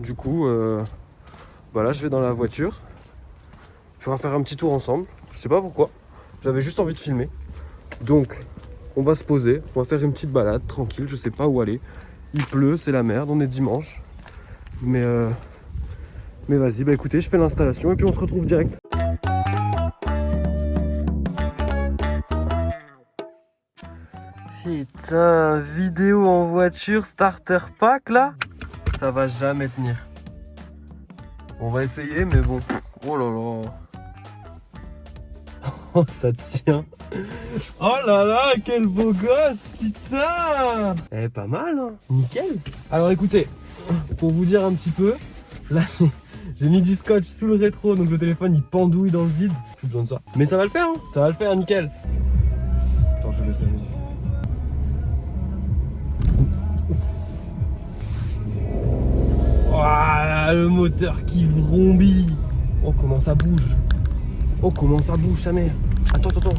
Du coup, bah là je vais dans la voiture. On va faire un petit tour ensemble. Je sais pas pourquoi. J'avais juste envie de filmer. Donc, on va se poser. On va faire une petite balade tranquille. Je sais pas où aller. Il pleut, c'est la merde. On est dimanche. Mais vas-y, bah écoutez, je fais l'installation et puis on se retrouve direct. Putain, vidéo en voiture, starter pack là, ça va jamais tenir. On va essayer, mais bon. Oh là là. Oh, ça tient. Oh là là, quel beau gosse, putain. Eh, pas mal, hein. Nickel. Alors écoutez, pour vous dire un petit peu, là j'ai mis du scotch sous le rétro, donc le téléphone il pendouille dans le vide. Plus besoin de ça. Mais ça va le faire, hein. Ça va le faire, nickel. Attends, je vais laisser la musique. Oh, le moteur qui vrombit. Oh, comment ça bouge. Oh, comment ça bouge, sa mère. Attends. Attends,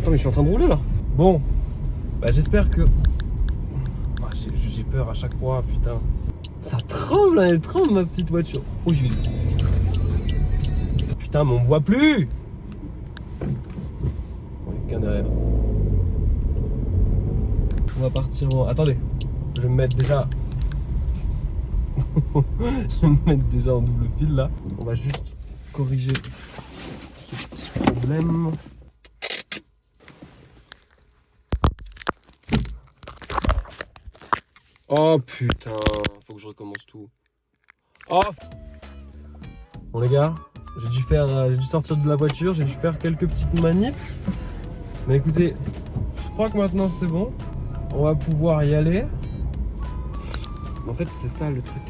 mais je suis en train de rouler là. Bon, bah j'espère que... Ah, j'ai peur à chaque fois, putain. Ça tremble, elle tremble ma petite voiture. Oh, j'y vais. Putain, mais on me voit plus. Oh, il y a quelqu'un derrière. On va partir en... Attendez, je vais me mettre déjà... je vais me mettre déjà en double fil là. On va juste corriger ce petit problème. Oh putain, faut que je recommence tout. Oh. Bon les gars, j'ai dû sortir de la voiture, j'ai dû faire quelques petites manips. Mais écoutez, je crois que maintenant c'est bon. On va pouvoir y aller. En fait, c'est ça le truc.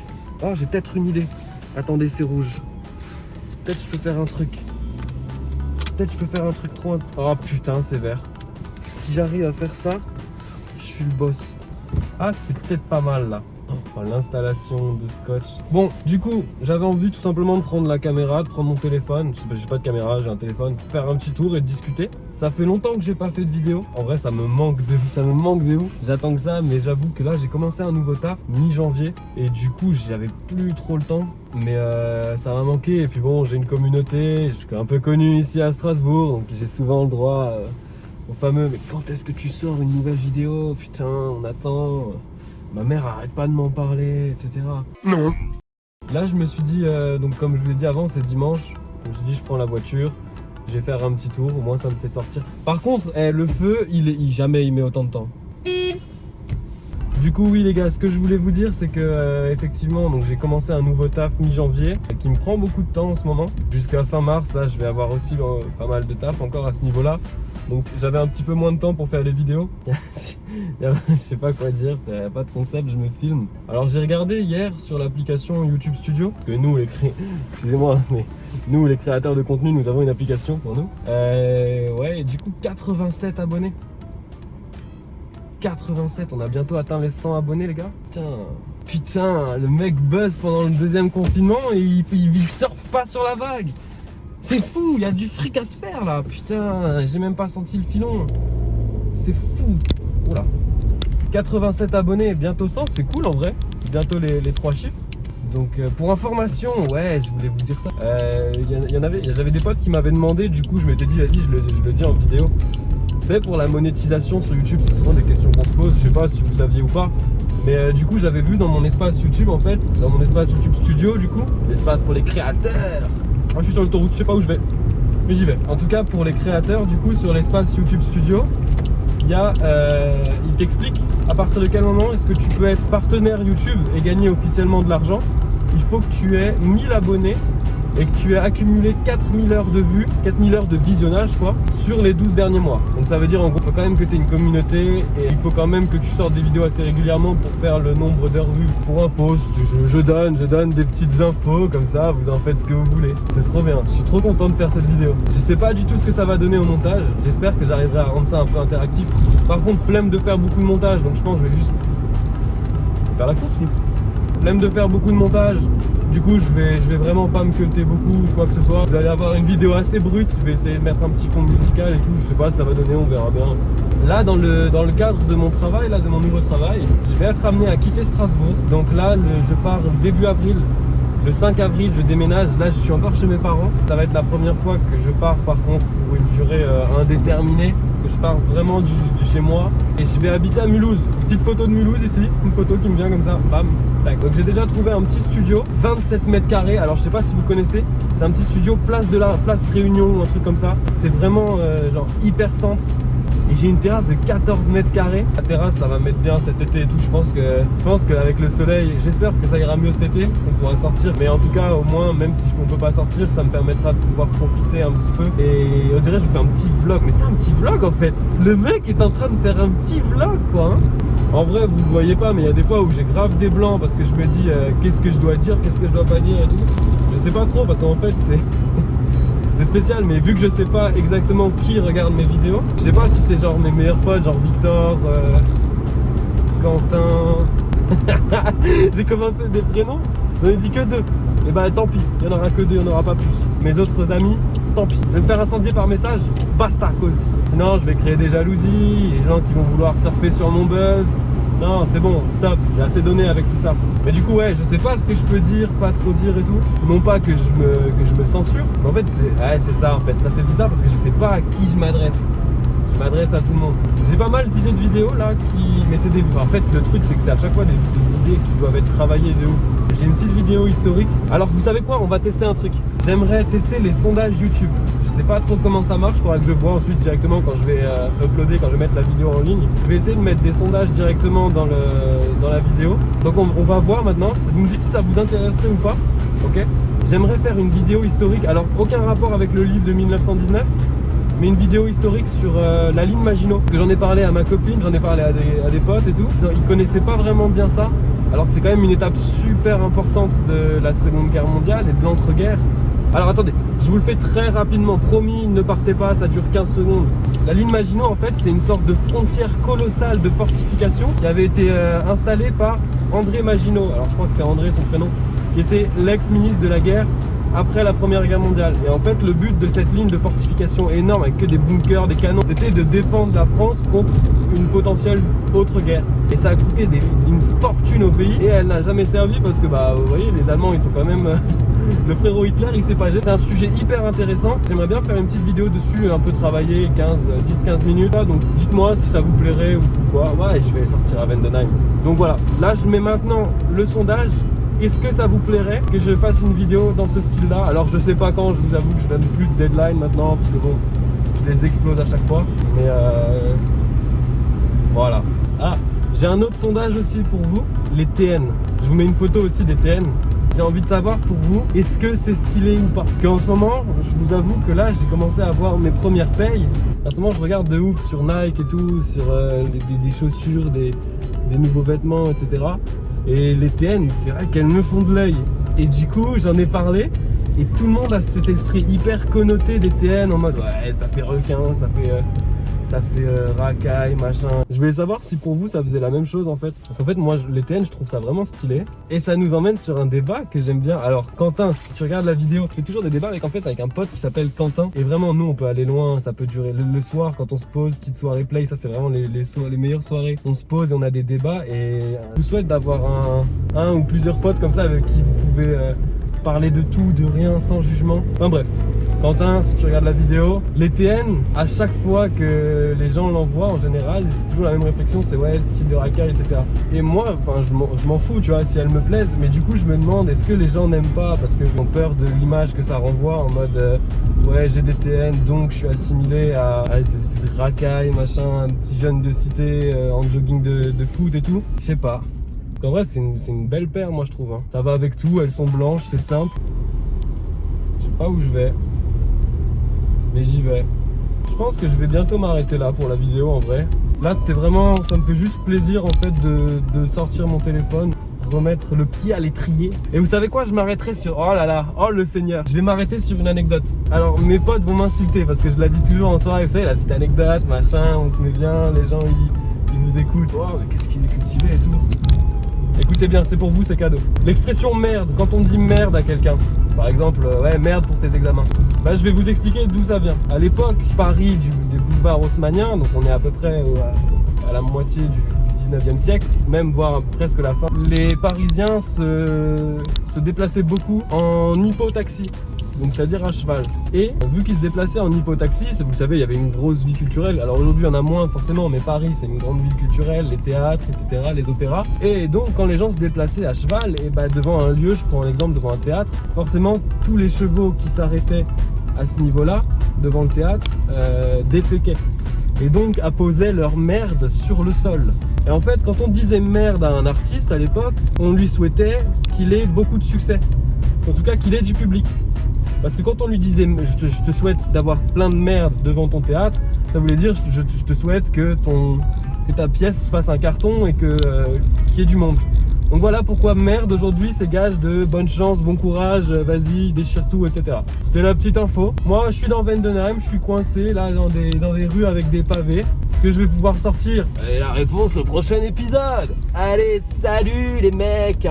Oh, j'ai peut-être une idée. Attendez, c'est rouge. Peut-être je peux faire un truc. Trop... Oh putain, c'est vert. Si j'arrive à faire ça, je suis le boss. Ah, c'est peut-être pas mal là. Oh, l'installation de scotch. Bon, du coup, j'avais envie tout simplement de prendre la caméra, de prendre mon téléphone. J'ai pas de caméra, j'ai un téléphone. Faire un petit tour et de discuter. Ça fait longtemps que j'ai pas fait de vidéo. En vrai, ça me manque de ouf. J'attends que ça, mais j'avoue que là, j'ai commencé un nouveau taf mi-janvier. Et du coup, j'avais plus trop le temps. Mais ça m'a manqué. Et puis bon, j'ai une communauté. Je suis un peu connu ici à Strasbourg. Donc j'ai souvent le droit au fameux « Mais quand est-ce que tu sors une nouvelle vidéo? Putain, on attend. » Ma mère arrête pas de m'en parler, etc. Non. Là, je me suis dit, donc comme je vous l'ai dit avant, c'est dimanche. Je me suis dit, je prends la voiture, je vais faire un petit tour, au moins ça me fait sortir. Par contre, le feu, jamais il met autant de temps. Du coup, oui les gars, ce que je voulais vous dire, c'est que effectivement, donc j'ai commencé un nouveau taf mi-janvier qui me prend beaucoup de temps en ce moment. Jusqu'à fin mars, là, je vais avoir aussi pas mal de taf encore à ce niveau-là. Donc j'avais un petit peu moins de temps pour faire les vidéos. Je sais pas quoi dire, il n'y a pas de concept, je me filme. Alors j'ai regardé hier sur l'application YouTube Studio, parce que nous excusez-moi, mais nous les créateurs de contenu, nous avons une application pour nous. Ouais, et du coup 87 abonnés. 87, on a bientôt atteint les 100 abonnés les gars. Putain, le mec buzz pendant le deuxième confinement et il surfe pas sur la vague. C'est fou, il y a du fric à se faire là, putain, j'ai même pas senti le filon. C'est fou. Oula. 87 abonnés, bientôt 100, c'est cool en vrai. Bientôt les 3 chiffres. Donc pour information, ouais, je voulais vous dire ça. J'avais des potes qui m'avaient demandé, du coup je m'étais dit, vas-y, je le dis en vidéo. Vous savez, pour la monétisation sur YouTube, c'est souvent des questions qu'on se pose, je sais pas si vous saviez ou pas. Mais du coup, j'avais vu dans mon espace YouTube, en fait, dans mon espace YouTube Studio, du coup, l'espace pour les créateurs. Moi, je suis sur l'autoroute, je sais pas où je vais, mais j'y vais. En tout cas, pour les créateurs, du coup, sur l'espace YouTube Studio, il t'explique à partir de quel moment est-ce que tu peux être partenaire YouTube et gagner officiellement de l'argent. Il faut que tu aies 1000 abonnés et que tu aies accumulé 4000 heures de vues, 4000 heures de visionnage quoi, sur les 12 derniers mois. Donc ça veut dire en gros, il faut quand même que tu aies une communauté et il faut quand même que tu sortes des vidéos assez régulièrement pour faire le nombre d'heures vues. Pour info, je donne des petites infos comme ça, vous en faites ce que vous voulez. C'est trop bien, je suis trop content de faire cette vidéo. Je sais pas du tout ce que ça va donner au montage, j'espère que j'arriverai à rendre ça un peu interactif. Par contre, flemme de faire beaucoup de montage, donc je pense que je vais juste faire la course. Flemme de faire beaucoup de montage. Du coup, je vais vraiment pas me cutter beaucoup ou quoi que ce soit. Vous allez avoir une vidéo assez brute. Je vais essayer de mettre un petit fond musical et tout. Je sais pas si ça va donner, on verra bien. Là, dans le cadre de mon travail, là, de mon nouveau travail, je vais être amené à quitter Strasbourg. Donc là, je pars début avril. Le 5 avril, je déménage. Là, je suis encore chez mes parents. Ça va être la première fois que je pars, par contre, pour une durée indéterminée. Que je pars vraiment du chez moi. Et je vais habiter à Mulhouse. Petite photo de Mulhouse ici. Une photo qui me vient comme ça. Bam. Tac. Donc j'ai déjà trouvé un petit studio. 27 mètres carrés. Alors je sais pas si vous connaissez. C'est un petit studio place Réunion ou un truc comme ça. C'est vraiment genre hyper centre. Et j'ai une terrasse de 14 mètres carrés. La terrasse, ça va mettre bien cet été et tout. Je pense qu'avec le soleil, j'espère que ça ira mieux cet été. On pourra sortir. Mais en tout cas, au moins, même si on peut pas sortir, ça me permettra de pouvoir profiter un petit peu. Et on dirait que je vous fais un petit vlog. Mais c'est un petit vlog en fait. Le mec est en train de faire un petit vlog quoi. Hein. En vrai, vous ne le voyez pas, mais il y a des fois où j'ai grave des blancs parce que je me dis qu'est-ce que je dois dire, qu'est-ce que je dois pas dire et tout. Je sais pas trop parce qu'en fait, c'est spécial, mais vu que je sais pas exactement qui regarde mes vidéos, je sais pas si c'est genre mes meilleurs potes, genre Victor, Quentin. J'ai commencé des prénoms, j'en ai dit que 2. Et bah tant pis, il y en aura que 2, il n'y en aura pas plus. Mes autres amis, tant pis. Je vais me faire incendier par message, basta cosy. Sinon, je vais créer des jalousies, les gens qui vont vouloir surfer sur mon buzz. Non, c'est bon, stop, j'ai assez donné avec tout ça. Mais du coup, ouais, je sais pas ce que je peux dire, pas trop dire et tout. Non pas que je me censure, mais en fait, c'est ça en fait. Ça fait bizarre parce que je sais pas à qui je m'adresse. Je m'adresse à tout le monde. J'ai pas mal d'idées de vidéos là mais c'est en fait, le truc, c'est que c'est à chaque fois des idées qui doivent être travaillées de ouf. J'ai une petite vidéo historique. Alors, vous savez quoi? On va tester un truc. J'aimerais tester les sondages YouTube. Je sais pas trop comment ça marche. Il faudra que je vois ensuite directement quand je vais uploader, quand je vais mettre la vidéo en ligne. Je vais essayer de mettre des sondages directement dans la vidéo. Donc, on va voir maintenant. Vous me dites si ça vous intéresserait ou pas. Ok? J'aimerais faire une vidéo historique. Alors, aucun rapport avec le livre de 1919. Mais une vidéo historique sur la ligne Maginot. Que j'en ai parlé à ma copine, j'en ai parlé à des potes et tout. Ils connaissaient pas vraiment bien ça. Alors que c'est quand même une étape super importante de la Seconde Guerre mondiale et de l'entre-guerre. Alors attendez, je vous le fais très rapidement, promis, ne partez pas, ça dure 15 secondes. La ligne Maginot, en fait, c'est une sorte de frontière colossale de fortification qui avait été installée par André Maginot. Alors je crois que c'était André son prénom, qui était l'ex-ministre de la guerre après la Première Guerre mondiale. Et en fait, le but de cette ligne de fortification énorme avec que des bunkers, des canons, c'était de défendre la France contre une potentielle autre guerre. Et ça a coûté une fortune au pays et elle n'a jamais servi parce que, bah, vous voyez, les Allemands, ils sont quand même... le frérot Hitler, il s'est pas jeté. C'est un sujet hyper intéressant. J'aimerais bien faire une petite vidéo dessus, un peu travailler, 10-15 minutes. Donc dites-moi si ça vous plairait ou quoi. Ouais, je vais sortir à Vendenheim. Donc voilà, là je mets maintenant le sondage. Est-ce que ça vous plairait que je fasse une vidéo dans ce style-là? Alors je sais pas quand, je vous avoue que je donne plus de deadline maintenant parce que bon, je les explose à chaque fois. Mais voilà. Ah, j'ai un autre sondage aussi pour vous, les TN. Je vous mets une photo aussi des TN. J'ai envie de savoir pour vous, est-ce que c'est stylé ou pas? Parce qu'en ce moment, je vous avoue que là, j'ai commencé à avoir mes premières payes. En ce moment, je regarde de ouf sur Nike et tout, sur des chaussures, des nouveaux vêtements, etc. Et les TN, c'est vrai qu'elles me font de l'œil. Et du coup, j'en ai parlé. Et tout le monde a cet esprit hyper connoté des TN en mode ouais, ça fait requin, ça fait racaille, machin. Je voulais savoir si pour vous ça faisait la même chose en fait. Parce qu'en fait, moi, les TN, je trouve ça vraiment stylé. Et ça nous emmène sur un débat que j'aime bien. Alors, Quentin, si tu regardes la vidéo, je fais toujours des débats avec un pote qui s'appelle Quentin. Et vraiment, nous, on peut aller loin. Ça peut durer le soir quand on se pose, petite soirée play. Ça, c'est vraiment les meilleures soirées. On se pose et on a des débats. Et je vous souhaite d'avoir un ou plusieurs potes comme ça avec qui vous pouvez parler de tout, de rien, sans jugement. Enfin bref. Quentin, si tu regardes la vidéo, les TN, à chaque fois que les gens l'envoient en général, c'est toujours la même réflexion, c'est ouais, style de racaille, etc. Et moi, enfin, je m'en fous, tu vois, si elles me plaisent, mais du coup, je me demande, est-ce que les gens n'aiment pas parce qu'ils ont peur de l'image que ça renvoie en mode ouais, j'ai des TN, donc je suis assimilé à ces racailles, machin, un petit jeune de cité en jogging de foot et tout. Je sais pas. Parce qu'en vrai, c'est une belle paire, moi, je trouve. Hein. Ça va avec tout, elles sont blanches, c'est simple. Je sais pas où je vais. Mais j'y vais. Je pense que je vais bientôt m'arrêter là pour la vidéo en vrai. Là c'était vraiment, ça me fait juste plaisir en fait de sortir mon téléphone, remettre le pied à l'étrier. Et vous savez quoi, je m'arrêterai sur, oh là là, oh le Seigneur. Je vais m'arrêter sur une anecdote. Alors mes potes vont m'insulter parce que je la dis toujours en soirée, vous savez la petite anecdote, machin, on se met bien, les gens ils nous écoutent, oh mais qu'est-ce qu'il est cultivé et tout. Écoutez bien, c'est pour vous, c'est cadeau. L'expression merde, quand on dit merde à quelqu'un, Par exemple, ouais, merde pour tes examens. Bah, je vais vous expliquer d'où ça vient. À l'époque, Paris des boulevards haussmanniens, donc on est à peu près à la moitié du 19e siècle, même voire presque la fin, les Parisiens se déplaçaient beaucoup en hippotaxi. Donc c'est-à-dire à cheval. Et vu qu'ils se déplaçaient en hippotaxi, vous savez, il y avait une grosse vie culturelle. Alors aujourd'hui, il y en a moins forcément, mais Paris, c'est une grande ville culturelle, les théâtres, etc., les opéras. Et donc, quand les gens se déplaçaient à cheval, et bah, devant un lieu, je prends un exemple, devant un théâtre, forcément, tous les chevaux qui s'arrêtaient à ce niveau-là, devant le théâtre, déféquaient. Et donc apposaient leur merde sur le sol. Et en fait, quand on disait merde à un artiste à l'époque, on lui souhaitait qu'il ait beaucoup de succès. En tout cas, qu'il ait du public. Parce que quand on lui disait je te souhaite d'avoir plein de merde devant ton théâtre, ça voulait dire je te souhaite que ta pièce fasse un carton et qu'il y ait du monde. Donc voilà pourquoi merde aujourd'hui c'est gage de bonne chance, bon courage, vas-y, déchire tout, etc. C'était la petite info. Moi je suis dans Vendenheim, je suis coincé là dans des rues avec des pavés. Est-ce que je vais pouvoir sortir? Et la réponse au prochain épisode. Allez, salut les mecs!